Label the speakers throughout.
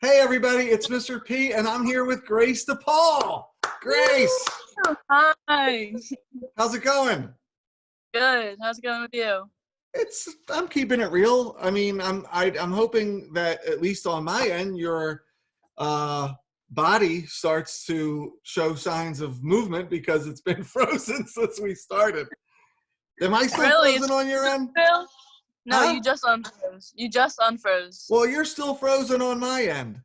Speaker 1: Hey, everybody, it's Mr. P, and I'm here with Grace DePaul. Grace,
Speaker 2: Hi.
Speaker 1: how's it going?
Speaker 2: Good. How's it going with you?
Speaker 1: I'm keeping it real. I mean, I'm hoping that at least on my end, your uh, body starts to show signs of movement because it's been frozen since we started. Am I still
Speaker 2: Really?
Speaker 1: frozen on your end?
Speaker 2: Still? No,
Speaker 1: Huh?
Speaker 2: you just unfroze. You just unfroze.
Speaker 1: Well, you're still frozen on my end.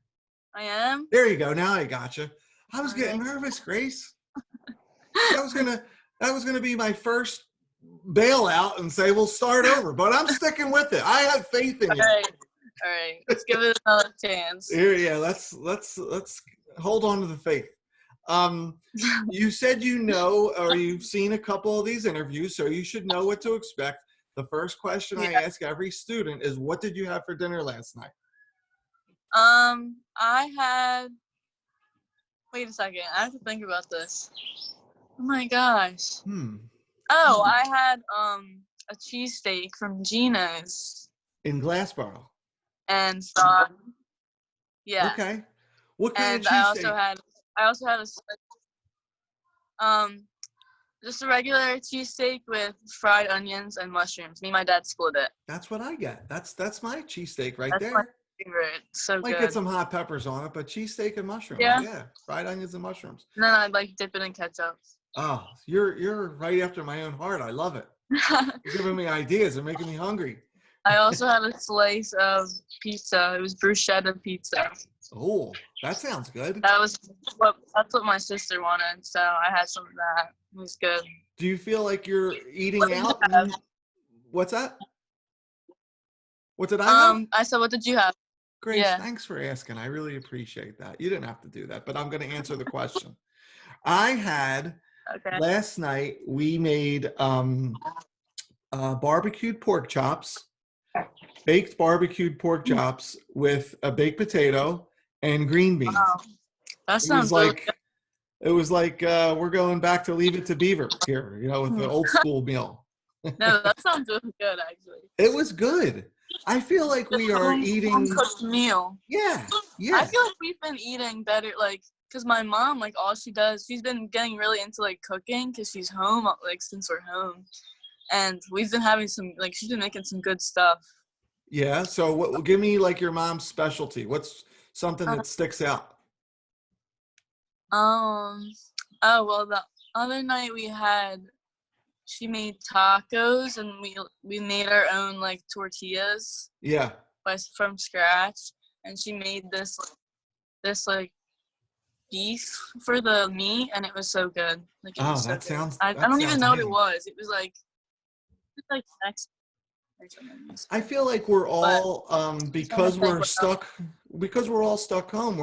Speaker 2: I am?
Speaker 1: There you go. Now I gotcha. I was getting
Speaker 2: Alright.
Speaker 1: nervous, Grace. That was gonna be my first bailout and say we'll start over, but I'm sticking with it. I have faith in you.
Speaker 2: Alright. Let's give it another chance.
Speaker 1: Here, yeah, let's hold on to the faith. You said or you've seen a couple of these interviews, so you should know what to expect. The first question I ask every student is, what did you have for dinner last night?
Speaker 2: I had, wait a second, I have to think about this. Oh my gosh. Oh, I had, a cheesesteak from Gina's.
Speaker 1: In Glassboro.
Speaker 2: And, yeah.
Speaker 1: Okay. What kind
Speaker 2: And
Speaker 1: of cheesesteak?
Speaker 2: I also had just a regular cheesesteak with fried onions and mushrooms. Me and my dad split it.
Speaker 1: That's what I get. That's my cheesesteak right
Speaker 2: That's
Speaker 1: there.
Speaker 2: my favorite. So
Speaker 1: Might
Speaker 2: good.
Speaker 1: get some hot peppers on it, but cheesesteak and mushrooms.
Speaker 2: Yeah.
Speaker 1: Yeah. Fried onions and mushrooms.
Speaker 2: And then I'd like dip it in ketchup.
Speaker 1: Oh, you're right after my own heart. I love it. You're giving me ideas and making me hungry.
Speaker 2: I also had a slice of pizza. It was bruschetta pizza.
Speaker 1: Oh, that sounds good.
Speaker 2: That's what my sister wanted, so I had some of that. It was good.
Speaker 1: Do you feel like you're eating out? What's that? What did I have?
Speaker 2: I said, what did you have?
Speaker 1: Grace,
Speaker 2: Yeah.
Speaker 1: Thanks for asking. I really appreciate that. You didn't have to do that, but I'm going to answer the question. I had last night, we made barbecued pork chops, baked barbecued pork chops with a baked potato and green beans.
Speaker 2: Wow. That sounds really good.
Speaker 1: It was like we're going back to Leave It to Beaver here, with the old school meal.
Speaker 2: No, that sounds really good, actually.
Speaker 1: It was good. I feel like we are eating
Speaker 2: home-cooked meal.
Speaker 1: Yeah.
Speaker 2: I feel like we've been eating better, because my mom, all she does, she's been getting really into, cooking because she's home, since we're home. And we've been having she's been making some good stuff.
Speaker 1: Yeah. So give me, your mom's specialty. What's something that sticks out?
Speaker 2: The other night she made tacos, and we made our own, tortillas.
Speaker 1: Yeah.
Speaker 2: From scratch. And she made this beef for the meat, and it was so good. I don't even know what it was. It was
Speaker 1: I feel like we're all because we're all stuck home,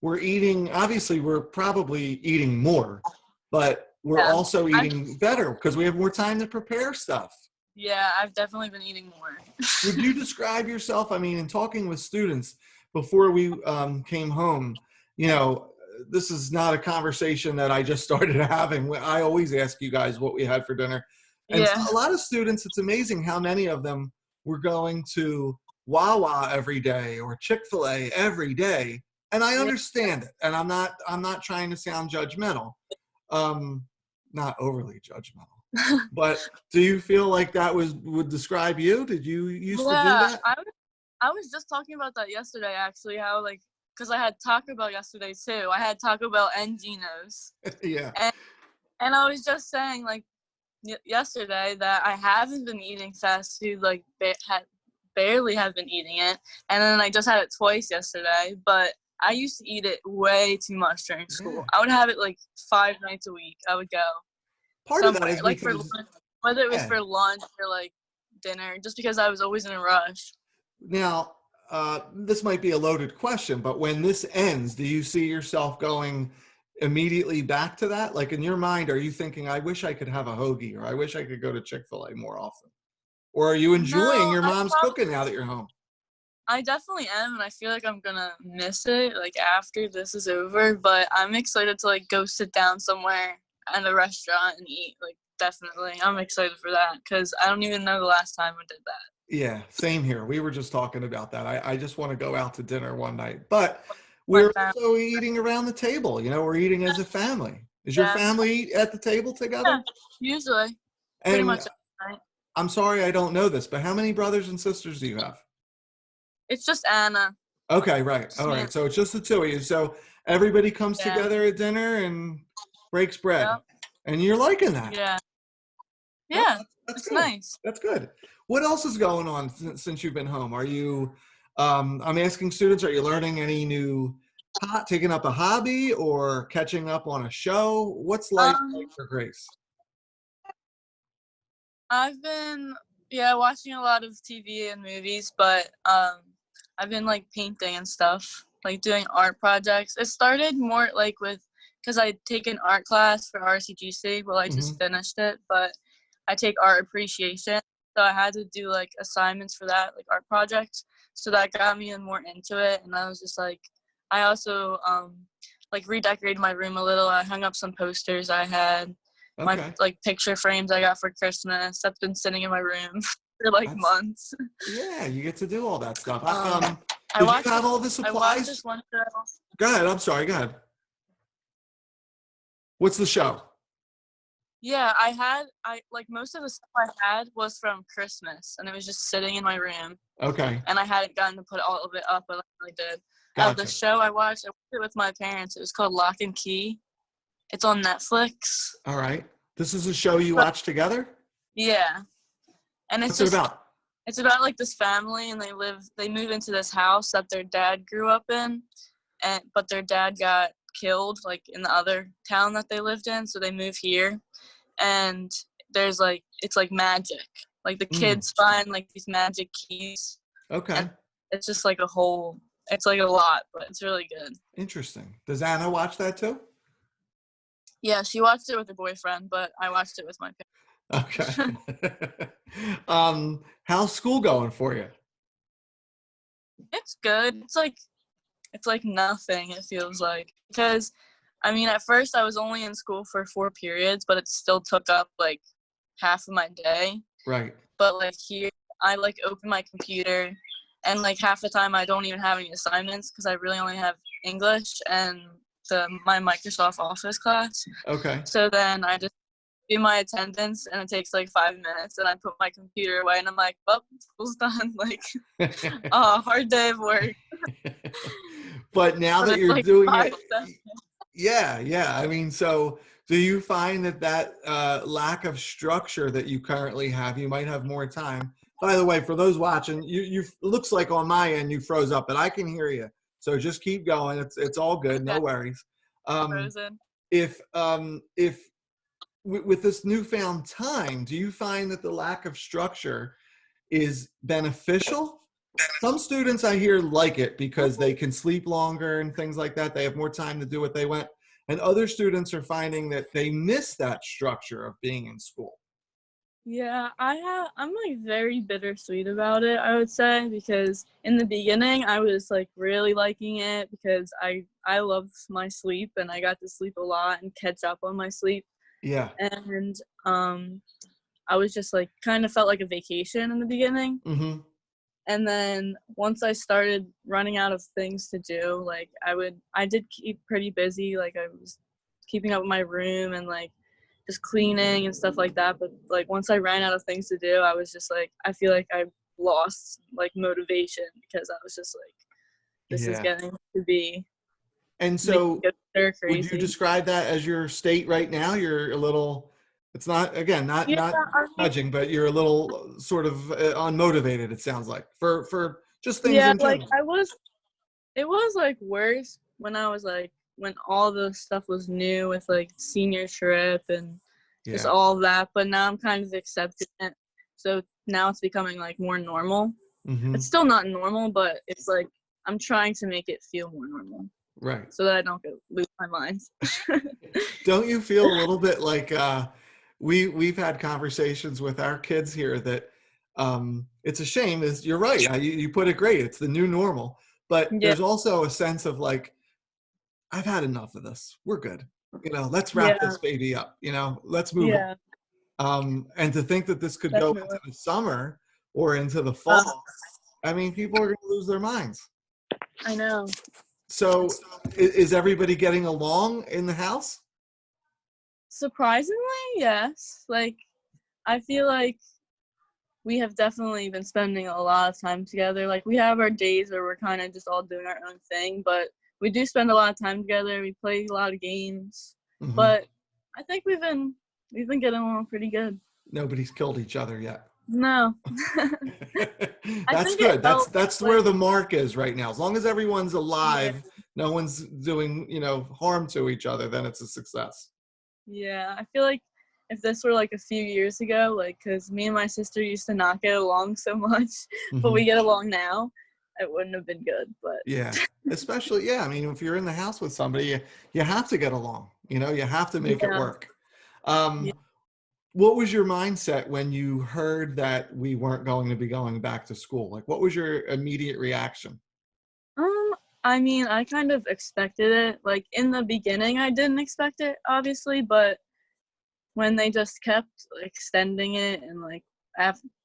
Speaker 1: we're eating, obviously we're probably eating more, but we're also eating better because we have more time to prepare stuff.
Speaker 2: Yeah, I've definitely been eating more.
Speaker 1: Would you describe yourself, in talking with students before we came home, this is not a conversation that I just started having. I always ask you guys what we had for dinner. And a lot of students, it's amazing how many of them were going to Wawa every day or Chick-fil-A every day. And I understand it. And I'm not trying to sound judgmental, not overly judgmental. But do you feel like that would describe you? Did you used to do that?
Speaker 2: I was just talking about that yesterday, actually, how because I had Taco Bell yesterday too. I had Taco Bell and Gino's.
Speaker 1: Yeah.
Speaker 2: And I was just saying yesterday that I haven't been eating fast food, barely have been eating it. And then I just had it twice yesterday, but I used to eat it way too much during school. Yeah. I would have it 5 nights a week. I would go
Speaker 1: part
Speaker 2: somewhere,
Speaker 1: of that is because,
Speaker 2: whether it was for lunch or dinner, just because I was always in a rush.
Speaker 1: Now, this might be a loaded question, but when this ends, do you see yourself going immediately back to that? In your mind, are you thinking, I wish I could have a hoagie, or I wish I could go to Chick-fil-A more often? Or are you enjoying your mom's cooking now that you're home?
Speaker 2: I definitely am, and I feel like I'm gonna miss it after this is over, but I'm excited to go sit down somewhere at a restaurant and eat. Definitely I'm excited for that because I don't even know the last time I did that.
Speaker 1: Yeah, same here. We were just talking about that. I just want to go out to dinner one night, but
Speaker 2: My
Speaker 1: we're
Speaker 2: family.
Speaker 1: also eating around the table. We're eating as a family. Is your
Speaker 2: Yeah.
Speaker 1: family at the table together?
Speaker 2: Yeah. Usually, pretty
Speaker 1: And
Speaker 2: much every night.
Speaker 1: I'm sorry, I don't know this, but how many brothers and sisters do you have?
Speaker 2: It's just Anna.
Speaker 1: Okay, right.
Speaker 2: Just
Speaker 1: All
Speaker 2: me
Speaker 1: right.
Speaker 2: and
Speaker 1: So it's just the two of you. So everybody comes
Speaker 2: yeah.
Speaker 1: together at dinner and breaks bread.
Speaker 2: Yep.
Speaker 1: And you're liking that.
Speaker 2: Yeah.
Speaker 1: Oh,
Speaker 2: Yeah.
Speaker 1: that's
Speaker 2: It's
Speaker 1: good.
Speaker 2: nice.
Speaker 1: That's good. What else is going on since you've been home? Are you, I'm asking students, are you learning any new, taking up a hobby or catching up on a show? What's life like
Speaker 2: Um,
Speaker 1: for Grace?
Speaker 2: I've been watching a lot of TV and movies, but I've been like painting and stuff, like doing art projects. It started more like with because I take an art class for RCGC. Well, I
Speaker 1: Hmm.
Speaker 2: just finished it, but I take art appreciation, so I had to do like assignments for that, like art projects. So that got me more into it, and I was just like, I also like redecorated my room a little. I hung up some posters I had, my
Speaker 1: Okay.
Speaker 2: like picture frames I got for Christmas. That's been sitting in my room for like
Speaker 1: That's,
Speaker 2: months.
Speaker 1: yeah, you get to do all that stuff.
Speaker 2: I
Speaker 1: Did you
Speaker 2: watched
Speaker 1: have
Speaker 2: this.
Speaker 1: all the
Speaker 2: I watched
Speaker 1: supplies?
Speaker 2: this one show.
Speaker 1: Go ahead. I'm sorry. Go ahead. What's the show?
Speaker 2: Yeah, I like most of the stuff I had was from Christmas, and it was just sitting in my room,
Speaker 1: Okay.
Speaker 2: and I hadn't gotten to put all of it up, but I really did. The
Speaker 1: Gotcha.
Speaker 2: show I watched it with my parents. It was called Lock and Key. It's on Netflix.
Speaker 1: All right. This is a show you
Speaker 2: But
Speaker 1: watch together?
Speaker 2: yeah, and
Speaker 1: What's it about?
Speaker 2: it's about like this family, and they move into this house that their dad grew up in, and but their dad got killed like in the other town that they lived in, so they move here, and there's like it's like magic, like the
Speaker 1: Mm,
Speaker 2: kids find like these magic keys, and
Speaker 1: okay.
Speaker 2: it's just like a whole it's like a lot, but it's really good.
Speaker 1: Interesting. Does Anna watch that too?
Speaker 2: Yeah, she watched it with her boyfriend, but I watched it with my
Speaker 1: Okay.
Speaker 2: parents.
Speaker 1: How's school going for you?
Speaker 2: It's good. It's like nothing, it feels like, because I mean at first I was only in school for 4 periods, but it still took up like half of my day.
Speaker 1: Right.
Speaker 2: But like here I like open my computer, and like half the time I don't even have any assignments because I really only have English and my Microsoft Office class.
Speaker 1: Okay.
Speaker 2: So then I just do my attendance, and it takes like 5 minutes, and I put my computer away, and I'm like, well, school's done. Like, hard day of work.
Speaker 1: But now
Speaker 2: But
Speaker 1: that
Speaker 2: it's
Speaker 1: you're
Speaker 2: like
Speaker 1: doing
Speaker 2: five
Speaker 1: it,
Speaker 2: steps.
Speaker 1: yeah, yeah. I mean, so do you find that lack of structure that you currently have, you might have more time? By the way, for those watching, you looks like on my end you froze up, but I can hear you. So just keep going. It's all good. No
Speaker 2: Okay,
Speaker 1: worries. Um,
Speaker 2: frozen.
Speaker 1: if with this newfound time, do you find that the lack of structure is beneficial? Some students I hear like it because they can sleep longer and things like that. They have more time to do what they want. And other students are finding that they miss that structure of being in school.
Speaker 2: Yeah, I'm like very bittersweet about it, I would say, because in the beginning I was like really liking it because I love my sleep, and I got to sleep a lot and catch up on my sleep.
Speaker 1: Yeah.
Speaker 2: And I was just like kind of felt like a vacation in the beginning.
Speaker 1: Mm-hmm.
Speaker 2: And then once I started running out of things to do, like I did keep pretty busy. Like I was keeping up with my room and like just cleaning and stuff like that. But like once I ran out of things to do, I was just like, I feel like I lost like motivation because I was just like, this is
Speaker 1: Yeah.
Speaker 2: getting to be
Speaker 1: And
Speaker 2: making
Speaker 1: so
Speaker 2: it stir
Speaker 1: would you
Speaker 2: crazy.
Speaker 1: describe that as your state right now? You're a little, it's not, again, not,
Speaker 2: Yeah,
Speaker 1: not
Speaker 2: I mean,
Speaker 1: judging, but you're a little sort of unmotivated, it sounds like, for just things
Speaker 2: yeah,
Speaker 1: in
Speaker 2: like
Speaker 1: general.
Speaker 2: it was like worse when I was like when all the stuff was new with like senior trip and just
Speaker 1: Yeah.
Speaker 2: all of that, but now I'm kind of accepting it. So now it's becoming like more normal.
Speaker 1: Mm-hmm.
Speaker 2: It's still not normal, but it's like I'm trying to make it feel more normal
Speaker 1: Right.
Speaker 2: so that I don't lose my mind.
Speaker 1: Don't you feel a little bit like we've had conversations with our kids here that it's a shame, is you're right. You put it great. It's the new normal. But
Speaker 2: Yeah,
Speaker 1: there's also a sense of like, I've had enough of this. We're good. Let's wrap
Speaker 2: yeah,
Speaker 1: this baby up. Let's move
Speaker 2: yeah,
Speaker 1: on. And to think that this could go into
Speaker 2: definitely.
Speaker 1: the summer or into the
Speaker 2: Uh,
Speaker 1: fall, I mean, people are going to lose their minds.
Speaker 2: I know.
Speaker 1: So is everybody getting along in the house?
Speaker 2: Surprisingly, yes. Like, I feel like we have definitely been spending a lot of time together. Like, we have our days where we're kind of just all doing our own thing, but we do spend a lot of time together. We play a lot of games,
Speaker 1: Mm-hmm.
Speaker 2: but I think we've been getting along pretty good.
Speaker 1: Nobody's killed each other yet.
Speaker 2: No. I
Speaker 1: That's
Speaker 2: think it
Speaker 1: good.
Speaker 2: helps,
Speaker 1: That's
Speaker 2: like,
Speaker 1: where the mark is right now. As long as everyone's
Speaker 2: yeah,
Speaker 1: alive, no one's doing, harm to each other, then it's a success.
Speaker 2: yeah. I feel like if this were like a few years ago, like, because me and my sister used to not get along so much, but
Speaker 1: Hmm.
Speaker 2: we get along now, it wouldn't have been good. But
Speaker 1: Yeah. Especially, yeah. I mean, if you're in the house with somebody, you have to get along. You have to make it
Speaker 2: yeah,
Speaker 1: work.
Speaker 2: yeah.
Speaker 1: What was your mindset when you heard that we weren't going to be going back to school? Like, what was your immediate reaction?
Speaker 2: Um, I mean, I kind of expected it. Like, in the beginning, I didn't expect it, obviously, but when they just kept extending it and like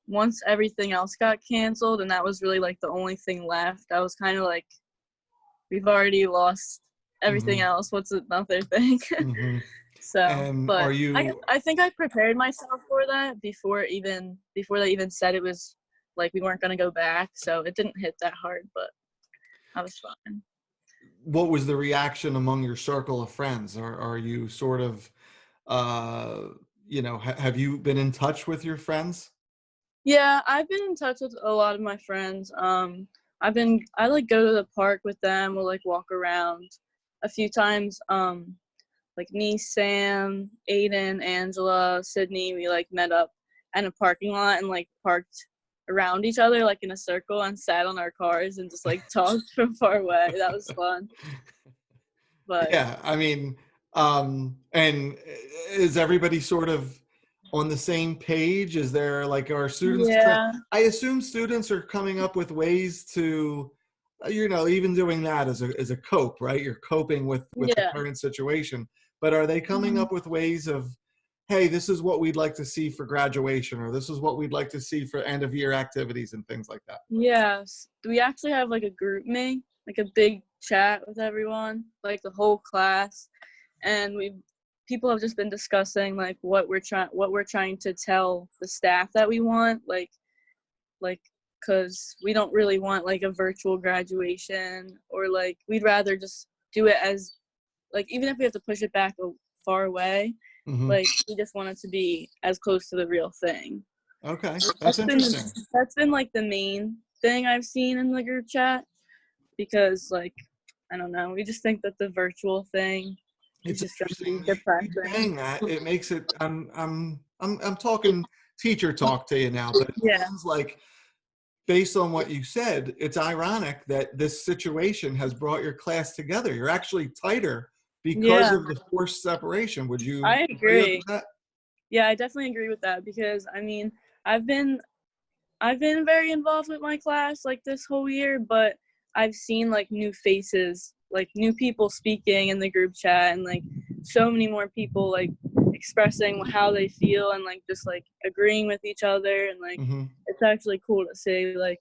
Speaker 2: once everything else got canceled and that was really like the only thing left, I was kind of like, we've already lost everything
Speaker 1: Hmm.
Speaker 2: else. What's another thing?
Speaker 1: Hmm.
Speaker 2: So,
Speaker 1: And are
Speaker 2: but
Speaker 1: you,
Speaker 2: I think I prepared myself for that before they even said it was like we weren't gonna go back. So it didn't hit that hard, but I was fine.
Speaker 1: what was the reaction among your circle of friends? Are you sort of, uh, have you been in touch with your friends?
Speaker 2: Yeah, I've been in touch with a lot of my friends. I like go to the park with them. We'll like walk around a few times. Like me, Sam, Aiden, Angela, Sydney, we like met up in a parking lot and like parked around each other like in a circle and sat on our cars and just like talked from far away. That was fun. But
Speaker 1: Yeah, I mean, and is everybody sort of on the same page? Is there like, are students trying?
Speaker 2: yeah,
Speaker 1: I assume students are coming up with ways to, even doing that as a cope, right? You're coping with the
Speaker 2: yeah.
Speaker 1: current situation, but are they coming
Speaker 2: Mhm.
Speaker 1: up with ways of, hey, this is what we'd like to see for graduation, or this is what we'd like to see for end of year activities and things like that?
Speaker 2: Yes, we actually have like a group me, like a big chat with everyone, like the whole class, and people have just been discussing like what we're trying to tell the staff that we want, like because we don't really want like a virtual graduation or like we'd rather just do it as like even if we have to push it back far away,
Speaker 1: Hmm.
Speaker 2: like we just want it to be as close to the real thing.
Speaker 1: Okay, that's
Speaker 2: That's been
Speaker 1: interesting.
Speaker 2: that's been like the main thing I've seen in the group chat because like I don't know, we just think that the virtual thing is
Speaker 1: It's
Speaker 2: just gonna
Speaker 1: interesting
Speaker 2: be
Speaker 1: you
Speaker 2: depressing.
Speaker 1: saying that. It makes it. I'm talking teacher talk to you now, but it
Speaker 2: Yeah.
Speaker 1: sounds like, based on what you said, it's ironic that this situation has brought your class together. You're actually tighter because
Speaker 2: Yeah.
Speaker 1: of the forced separation. Would you
Speaker 2: I
Speaker 1: agree with
Speaker 2: agree.
Speaker 1: that?
Speaker 2: Yeah, I definitely agree with that because I mean, I've been I've been very involved with my class like this whole year, but I've seen like new faces, like new people speaking in the group chat and like so many more people like expressing how they feel and like just like agreeing with each other and like
Speaker 1: Hmm.
Speaker 2: it's actually cool to see like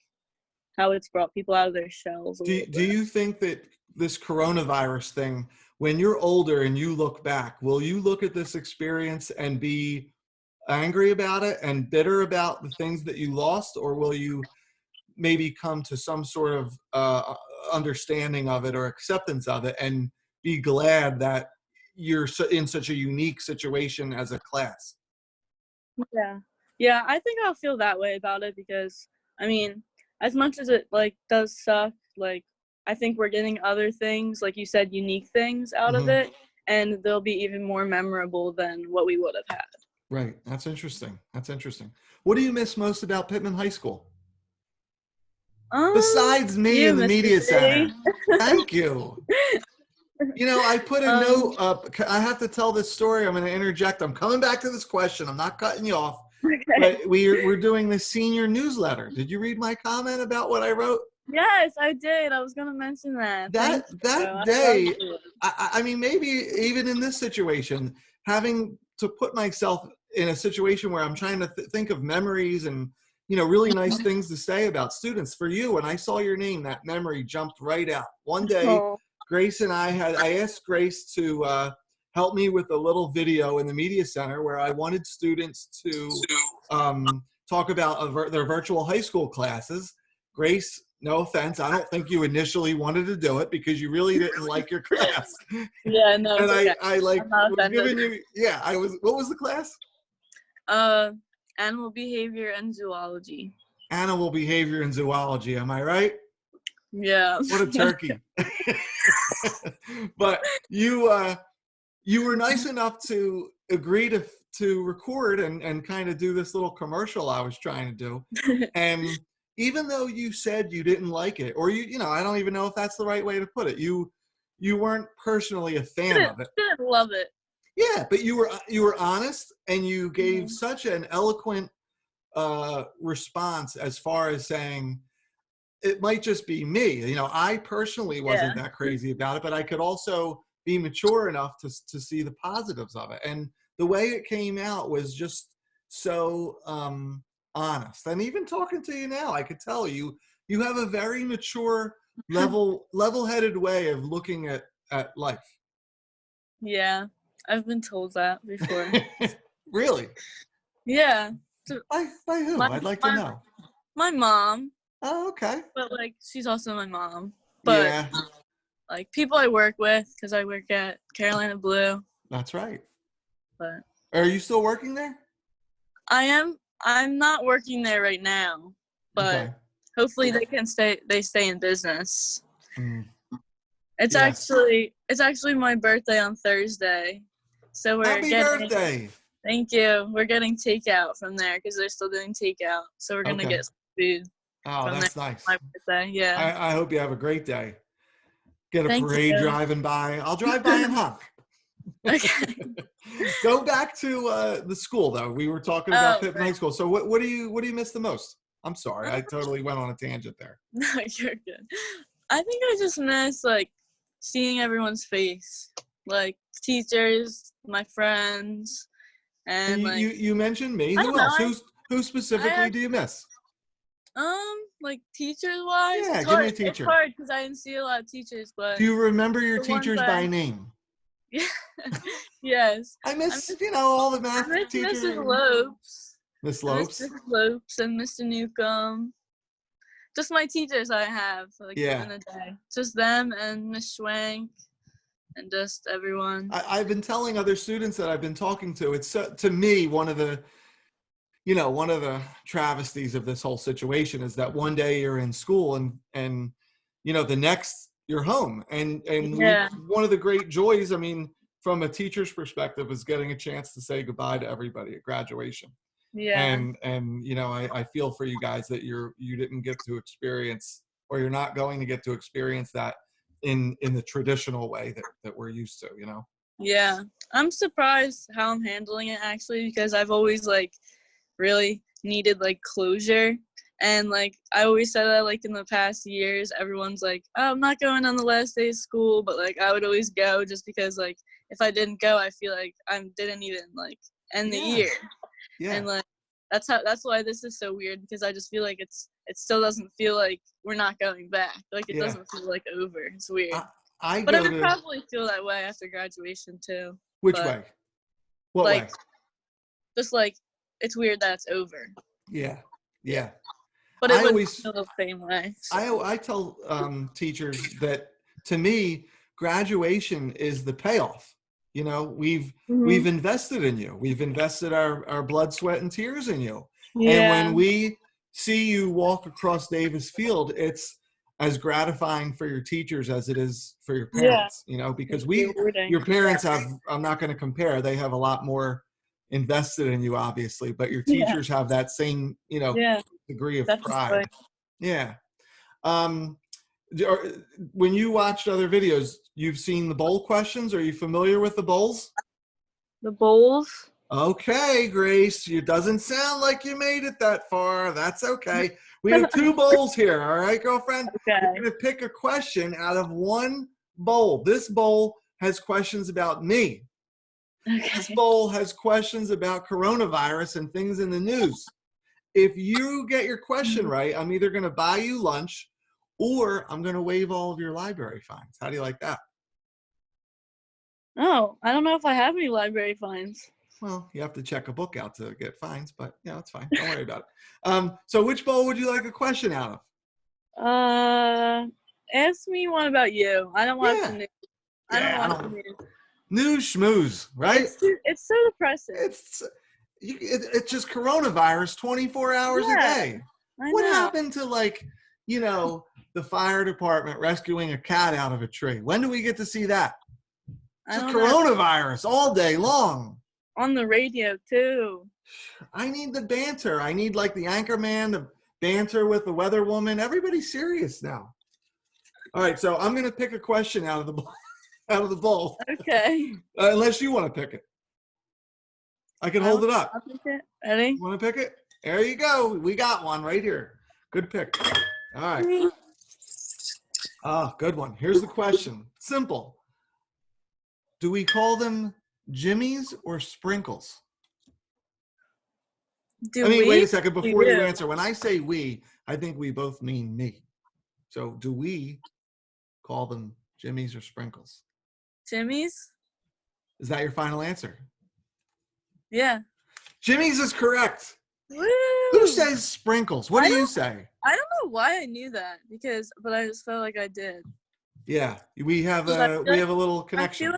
Speaker 2: how it's brought people out of their shells a little
Speaker 1: Do
Speaker 2: bit.
Speaker 1: you think that this coronavirus thing, when you're older and you look back, will you look at this experience and be angry about it and bitter about the things that you lost, or will you maybe come to some sort of understanding of it or acceptance of it and be glad that you're in such a unique situation as a class?
Speaker 2: Yeah. Yeah, I think I'll feel that way about it because I mean, as much as it like does suck, like I think we're getting other things, like you said, unique things out of
Speaker 1: Hmm.
Speaker 2: it, and they'll be even more memorable than what we would have had.
Speaker 1: Right. That's interesting. That's interesting. What do you miss most about Pittman High School? Besides me
Speaker 2: You,
Speaker 1: in the
Speaker 2: Mr.
Speaker 1: media
Speaker 2: C.
Speaker 1: center. Thank you. I put a
Speaker 2: um,
Speaker 1: note up. I have to tell this story. I'm going to interject. I'm coming back to this question. I'm not cutting you off.
Speaker 2: okay.
Speaker 1: But we're doing the senior newsletter. Did you read my comment about what I wrote?
Speaker 2: Yes, I did. I was gonna mention that. Thank you.
Speaker 1: That
Speaker 2: I love
Speaker 1: day,
Speaker 2: it.
Speaker 1: I mean, maybe even in this situation, having to put myself in a situation where I'm trying to think of memories and really nice things to say about students. For you, when I saw your name, that memory jumped right out. One day,
Speaker 2: Oh,
Speaker 1: Grace and I asked Grace to help me with a little video in the media center where I wanted students to talk about their virtual high school classes. Grace, no offense, I don't think you initially wanted to do it because you really didn't like your class.
Speaker 2: yeah, no,
Speaker 1: And
Speaker 2: it's okay.
Speaker 1: I like
Speaker 2: I'm not
Speaker 1: was giving
Speaker 2: offended.
Speaker 1: you, I was, what was the class?
Speaker 2: Animal behavior and zoology.
Speaker 1: Animal behavior and zoology, am I right?
Speaker 2: Yeah.
Speaker 1: What a turkey. But you were nice enough to agree to record and kind of do this little commercial I was trying to do. And even though you said you didn't like it, or I don't even know if that's the right way to put it, you weren't personally a fan of it.
Speaker 2: Didn't love it.
Speaker 1: Yeah, but you were honest, and you gave such an eloquent response as far as saying it might just be me. I personally wasn't that crazy about it, but I could also be mature enough to see the positives of it. And the way it came out was just so honest. And even talking to you now, I could tell you have a very mature, level-headed way of looking at life.
Speaker 2: Yeah, I've been told that before.
Speaker 1: Really?
Speaker 2: Yeah.
Speaker 1: By who? I'd like to know.
Speaker 2: My mom.
Speaker 1: Oh, okay.
Speaker 2: But she's also my mom. But
Speaker 1: Yeah.
Speaker 2: People I work with, because I work at Carolina Blue.
Speaker 1: That's right.
Speaker 2: But
Speaker 1: are you still working there?
Speaker 2: I am. I'm not working there right now, but hopefully they stay in business. It's actually my birthday on Thursday, so
Speaker 1: Happy birthday!
Speaker 2: Thank you. We're getting takeout from there because they're still doing takeout, so we're gonna get some food.
Speaker 1: Oh, that's nice.
Speaker 2: My birthday, yeah.
Speaker 1: I hope you have a great day. Get a
Speaker 2: Thank
Speaker 1: parade
Speaker 2: you.
Speaker 1: driving by. I'll drive by and honk.
Speaker 2: Okay.
Speaker 1: Go back to the school though. We were talking about Pitman High School. So what do you miss the most? I'm sorry, I totally went on a tangent there.
Speaker 2: No, you're good. I think I just miss seeing everyone's face, teachers, my friends, and
Speaker 1: you mentioned me. Who else? Who specifically do you miss?
Speaker 2: Teachers wise.
Speaker 1: Yeah, give me a teacher.
Speaker 2: It's hard because I didn't see a lot of teachers, but
Speaker 1: do you remember your teachers by name?
Speaker 2: Yeah. Yes.
Speaker 1: I miss all the math teachers.
Speaker 2: Mrs. Lopes.
Speaker 1: Miss Lopes.
Speaker 2: Mrs. Lopes and Mr. Newcomb. Just my teachers I have in a day. Just them and Miss Schwank and just everyone.
Speaker 1: I've been telling other students that I've been talking to, it's to me one of the travesties of this whole situation is that one day you're in school and the next you're home and one of the great joys, from a teacher's perspective, is getting a chance to say goodbye to everybody at graduation.
Speaker 2: Yeah.
Speaker 1: And I feel for you guys that you didn't get to experience, or you're not going to get to experience that in the traditional way that we're used to,
Speaker 2: Yeah. I'm surprised how I'm handling it actually, because I've always really needed closure. And I always said that in the past years, everyone's oh, I'm not going on the last day of school, but I would always go just because if I didn't go, I feel I didn't even end the year. Yeah. And that's why this is so weird, because I just feel it still doesn't feel we're not going back. It doesn't feel over. It's weird. But I would probably feel that way after graduation too.
Speaker 1: Which way? What way?
Speaker 2: Just it's weird that it's over.
Speaker 1: Yeah. Yeah.
Speaker 2: But it would feel the same way.
Speaker 1: So. I tell teachers that, to me, graduation is the payoff. We've invested in you. We've invested our blood, sweat, and tears in you. Yeah. And when we see you walk across Davis Field, it's as gratifying for your teachers as it is for your parents. Because your parents have, I'm not going to compare, they have a lot more invested in you, obviously, but your teachers have that same, degree of pride. Yeah. When you watched other videos, you've seen the bowl questions. Are you familiar with the bowls?
Speaker 2: The bowls?
Speaker 1: Okay, Grace. It doesn't sound like you made it that far. That's okay. We have 2 bowls here. All right, girlfriend? Okay. We're going to pick a question out of one bowl. This bowl has questions about me. Okay. This bowl has questions about coronavirus and things in the news. if you get your question right, I'm either going to buy you lunch or I'm going to waive all of your library fines. How do you like that?
Speaker 2: Oh, I don't know if I have any library fines.
Speaker 1: Well, you have to check a book out to get fines, but yeah, it's fine. Don't worry about it. So which bowl would you like a question out of?
Speaker 2: Ask me one about you. I don't watch the
Speaker 1: Yeah.
Speaker 2: news. I don't
Speaker 1: Yeah, I
Speaker 2: watch the
Speaker 1: don't.
Speaker 2: news.
Speaker 1: News schmooze, right?
Speaker 2: It's so depressing.
Speaker 1: It's just coronavirus 24 hours a
Speaker 2: Yeah,
Speaker 1: day.
Speaker 2: I
Speaker 1: What
Speaker 2: know.
Speaker 1: happened to, like, the fire department rescuing a cat out of a tree? When do we get to see that?
Speaker 2: I
Speaker 1: It's just
Speaker 2: don't know.
Speaker 1: coronavirus all day long.
Speaker 2: On the radio too.
Speaker 1: I need the banter. I need, like, the anchor man, the banter with the weather woman. Everybody's serious now. All right, so I'm going to pick a question out of the bowl.
Speaker 2: Okay.
Speaker 1: Unless you want to pick it. I can hold it up.
Speaker 2: I'll pick it. Ready?
Speaker 1: You want to pick it? There you go. We got one right here. Good pick. All right. Oh, good one. Here's the question. Simple. Do we call them Jimmies or Sprinkles? Wait a second before you answer. When I say we, I think we both mean me. So do we call them Jimmies or Sprinkles?
Speaker 2: Jimmy's?
Speaker 1: Is that your final answer?
Speaker 2: Yeah.
Speaker 1: Jimmies is correct.
Speaker 2: Woo!
Speaker 1: Who says Sprinkles? What do you say?
Speaker 2: I don't know why I knew that but I just felt like I did.
Speaker 1: Yeah, we have a little connection.
Speaker 2: I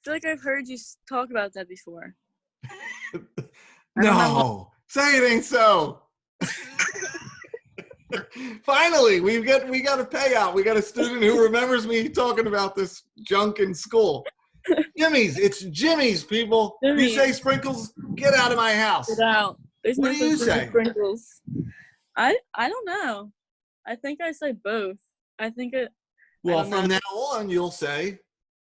Speaker 2: feel like I've heard you talk about that before.
Speaker 1: No, say it ain't so. Finally, we got a payout. We got a student who remembers me talking about this junk in school. Jimmy's, it's Jimmy's, people. Jimmy's. You say Sprinkles, get out of my house.
Speaker 2: Get out. There's
Speaker 1: what
Speaker 2: no
Speaker 1: do you say?
Speaker 2: Sprinkles. I don't know. I think I say both.
Speaker 1: Well, from now on, you'll say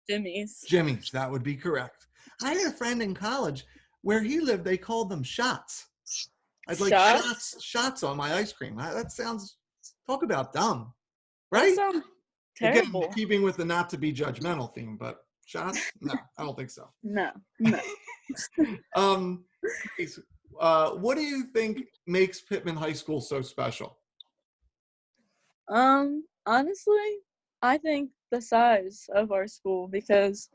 Speaker 2: Jimmy's.
Speaker 1: Jimmy's. That would be correct. I had a friend in college where he lived. They called them shots. I'd like shots on my ice cream. That sounds, talk about dumb, right?
Speaker 2: That sounds terrible.
Speaker 1: Again, keeping with the not to be judgmental theme, but shots? No, I don't think so.
Speaker 2: No.
Speaker 1: What do you think makes Pitman High School so special?
Speaker 2: Honestly, I think the size of our school, because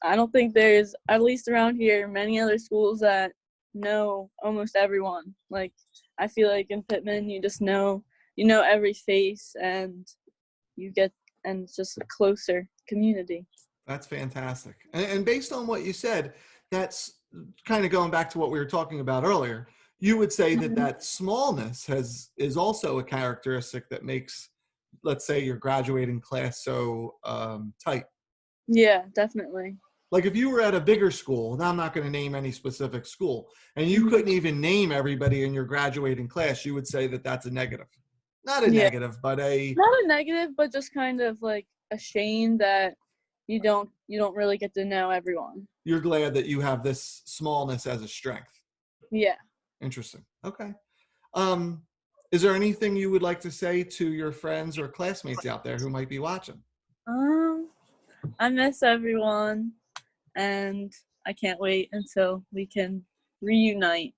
Speaker 2: I don't think there's, at least around here, many other schools that know almost everyone. Like, I feel like in Pitman, you just know every face, and it's just a closer community.
Speaker 1: That's fantastic. And based on what you said, that's kind of going back to what we were talking about earlier. You would say that smallness is also a characteristic that makes, let's say, your graduating class so tight.
Speaker 2: Yeah, definitely.
Speaker 1: Like if you were at a bigger school, now I'm not going to name any specific school, and you couldn't even name everybody in your graduating class, you would say that that's a negative. Not a negative, but not
Speaker 2: a negative, but just kind of like a shame that you don't really get to know everyone.
Speaker 1: You're glad that you have this smallness as a strength.
Speaker 2: Yeah.
Speaker 1: Interesting. Okay. Is there anything you would like to say to your friends or classmates out there who might be watching?
Speaker 2: I miss everyone, and I can't wait until we can reunite.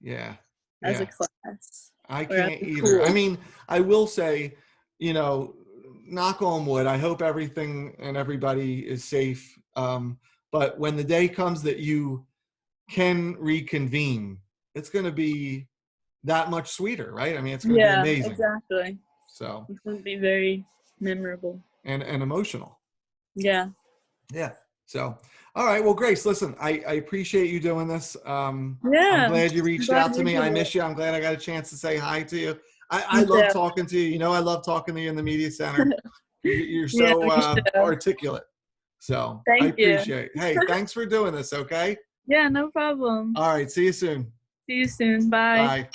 Speaker 1: Yeah.
Speaker 2: As a class.
Speaker 1: I can't either. I mean, I will say, knock on wood, I hope everything and everybody is safe. But when the day comes that you can reconvene, it's going to be that much sweeter, right? I mean, it's going to be amazing.
Speaker 2: Exactly.
Speaker 1: So
Speaker 2: it's going to be very memorable.
Speaker 1: And emotional.
Speaker 2: Yeah.
Speaker 1: Yeah. So, all right. Well, Grace, listen, I appreciate you doing this. I'm glad you reached out to me. I miss you. I'm glad I got a chance to say hi to you. I love talking to you. I love talking to you in the media center. You're so articulate. So I appreciate it. Hey, thanks for doing this. Okay.
Speaker 2: Yeah, no problem.
Speaker 1: All right. See you soon.
Speaker 2: See you soon. Bye.
Speaker 1: Bye.